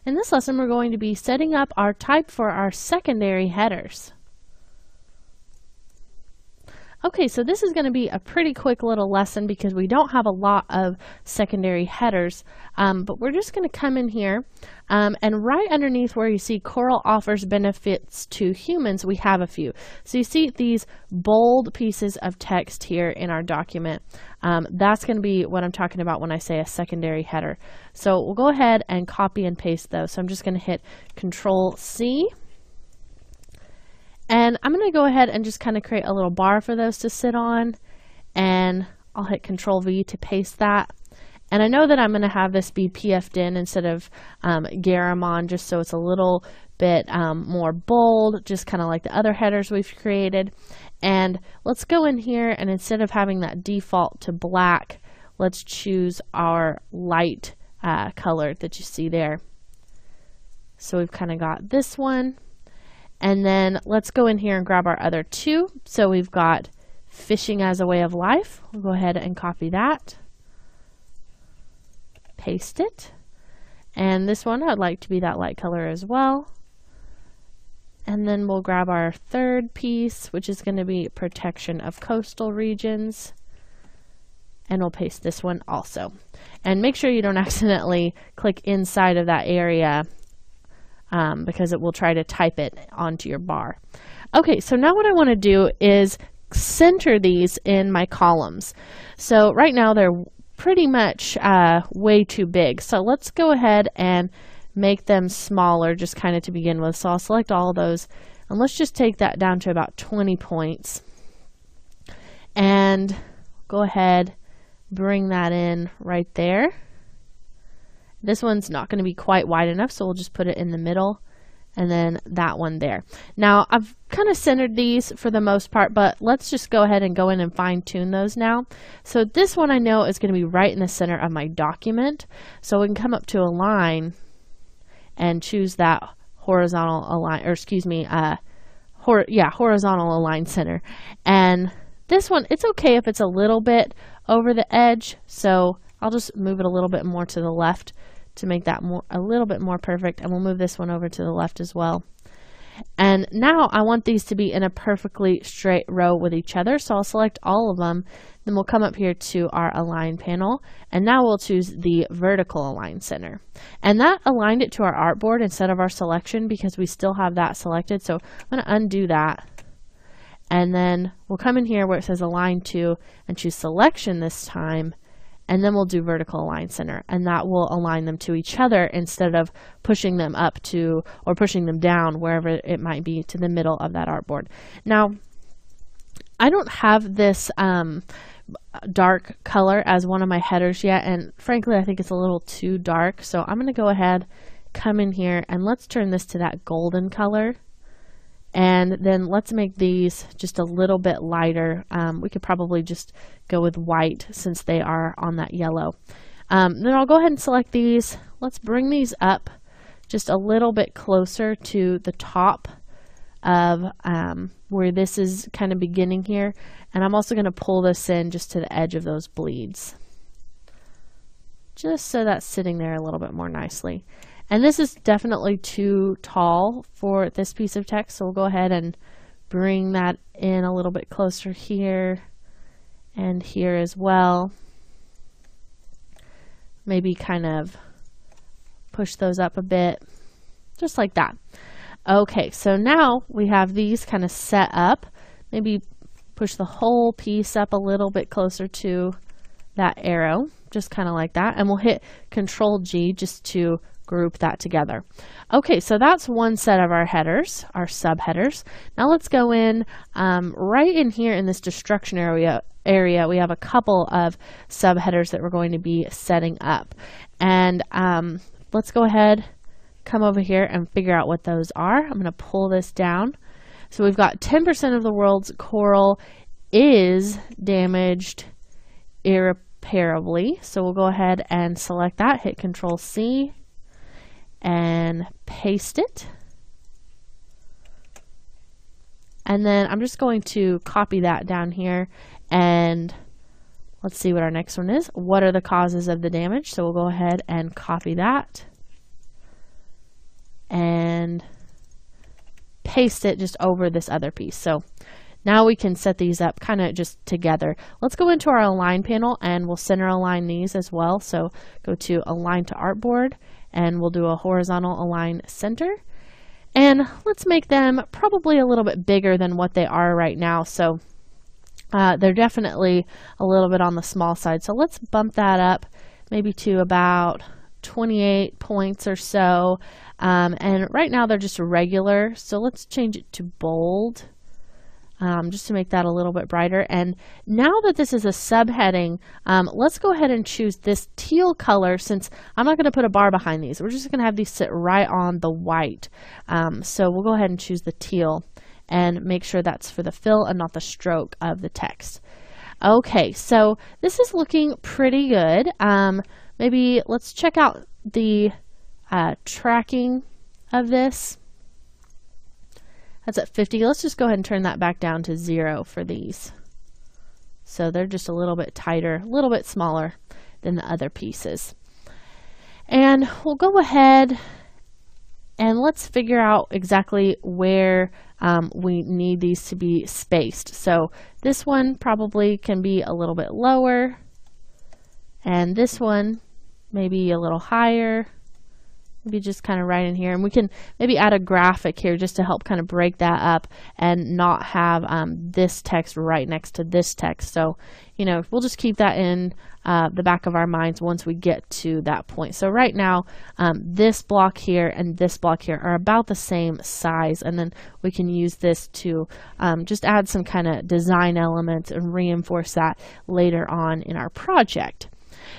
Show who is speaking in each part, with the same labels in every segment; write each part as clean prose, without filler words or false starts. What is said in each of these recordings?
Speaker 1: In this lesson, we're going to be setting up our type for our secondary headers. Okay, so this is going to be a pretty quick little lesson because we don't have a lot of secondary headers, but we're just going to come in here and right underneath where you see Coral offers benefits to humans, we have a few. So you see these bold pieces of text here in our document. That's going to be what I'm talking about when I say a secondary header. So we'll go ahead and copy and paste those. So I'm just going to hit Control C. And I'm going to go ahead and just kind of create a little bar for those to sit on, and I'll hit Control V to paste that. And I know that I'm going to have this be PF'd in instead of Garamond, just so it's a little bit more bold, just kind of like the other headers we've created. And let's go in here, and instead of having that default to black, let's choose our light color that you see there. So we've kind of got this one. And then let's go in here and grab our other two. So we've got fishing as a way of life. We'll go ahead and copy that. Paste it. And this one I'd like to be that light color as well. And then we'll grab our third piece, which is going to be protection of coastal regions. And we'll paste this one also. And make sure you don't accidentally click inside of that area, because it will try to type it onto your bar. Okay, so now what I want to do is center these in my columns. So right now they're pretty much way too big. So let's go ahead and make them smaller just kind of to begin with. So I'll select all of those, and let's just take that down to about 20 points. And go ahead, bring that in right there. This one's not going to be quite wide enough, so we'll just put it in the middle, and then that one there. Now, I've kind of centered these for the most part, but let's just go ahead and go in and fine-tune those now. So this one I know is going to be right in the center of my document, so we can come up to Align and choose that horizontal align, or excuse me, horizontal align center. And this one, it's okay if it's a little bit over the edge, so I'll just move it a little bit more to the left to make that a little bit more perfect, and we'll move this one over to the left as well. And now I want these to be in a perfectly straight row with each other, so I'll select all of them. Then we'll come up here to our Align panel, and now we'll choose the Vertical Align Center. And that aligned it to our artboard instead of our selection because we still have that selected, so I'm going to undo that. And then we'll come in here where it says Align To and choose Selection this time. And then we'll do Vertical Align Center, and that will align them to each other instead of pushing them up to, or pushing them down wherever it might be, to the middle of that artboard. Now, I don't have this dark color as one of my headers yet, and frankly I think it's a little too dark, so I'm going to go ahead, come in here, and let's turn this to that golden color. And then let's make these just a little bit lighter. We could probably just go with white since they are on that yellow. Then I'll go ahead and select these. Let's bring these up just a little bit closer to the top of where this is kind of beginning here. And I'm also going to pull this in just to the edge of those bleeds, just so that's sitting there a little bit more nicely. And this is definitely too tall for this piece of text, so we'll go ahead and bring that in a little bit closer here and here as well. Maybe kind of push those up a bit, just like that. Okay, so now we have these kind of set up. Maybe push the whole piece up a little bit closer to that arrow, just kind of like that. And we'll hit Control G just to group that together. Okay, so that's one set of our headers, our subheaders. Now let's go in right in here in this destruction area. We have a couple of subheaders that we're going to be setting up. And let's go ahead, come over here and figure out what those are. I'm going to pull this down. So we've got 10% of the world's coral is damaged irreparably. So we'll go ahead and select that, hit Control C, and paste it. And then I'm just going to copy that down here, and let's see what our next one is. What are the causes of the damage? So we'll go ahead and copy that. and paste it just over this other piece. So now we can set these up kind of just together. Let's go into our Align panel and we'll center align these as well. So go to Align to Artboard and we'll do a horizontal align center. And let's make them probably a little bit bigger than what they are right now. So they're definitely a little bit on the small side. So let's bump that up maybe to about 28 points or so. And right now they're just regular. So let's change it to bold. Just to make that a little bit brighter. And now that this is a subheading, let's go ahead and choose this teal color, since I'm not going to put a bar behind these. We're just going to have these sit right on the white. So we'll go ahead and choose the teal and make sure that's for the fill and not the stroke of the text. Okay, so this is looking pretty good. Maybe let's check out the tracking of this. That's at 50. Let's just go ahead and turn that back down to 0 for these. So they're just a little bit tighter, a little bit smaller than the other pieces. And we'll go ahead and let's figure out exactly where we need these to be spaced. So this one probably can be a little bit lower, and this one maybe a little higher. Maybe just kind of right in here, and we can maybe add a graphic here just to help kind of break that up and not have this text right next to this text. So, you know, we'll just keep that in the back of our minds once we get to that point. So right now, this block here and this block here are about the same size, and then we can use this to just add some kind of design elements and reinforce that later on in our project.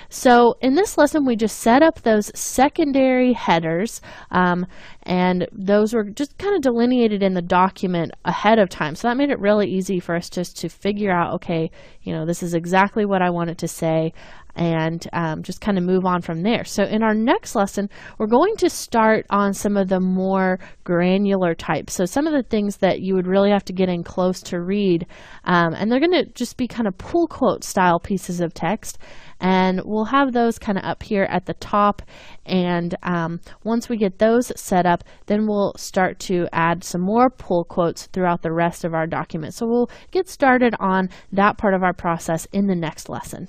Speaker 1: So in this lesson, we just set up those secondary headers, and those were just kind of delineated in the document ahead of time. So that made it really easy for us just to figure out, okay, you know, this is exactly what I want it to say, and just kind of move on from there. So in our next lesson, we're going to start on some of the more granular types. So some of the things that you would really have to get in close to read, and they're going to just be kind of pull quote style pieces of text. And we'll have those kind of up here at the top, and once we get those set up, then we'll start to add some more pull quotes throughout the rest of our document. So we'll get started on that part of our process in the next lesson.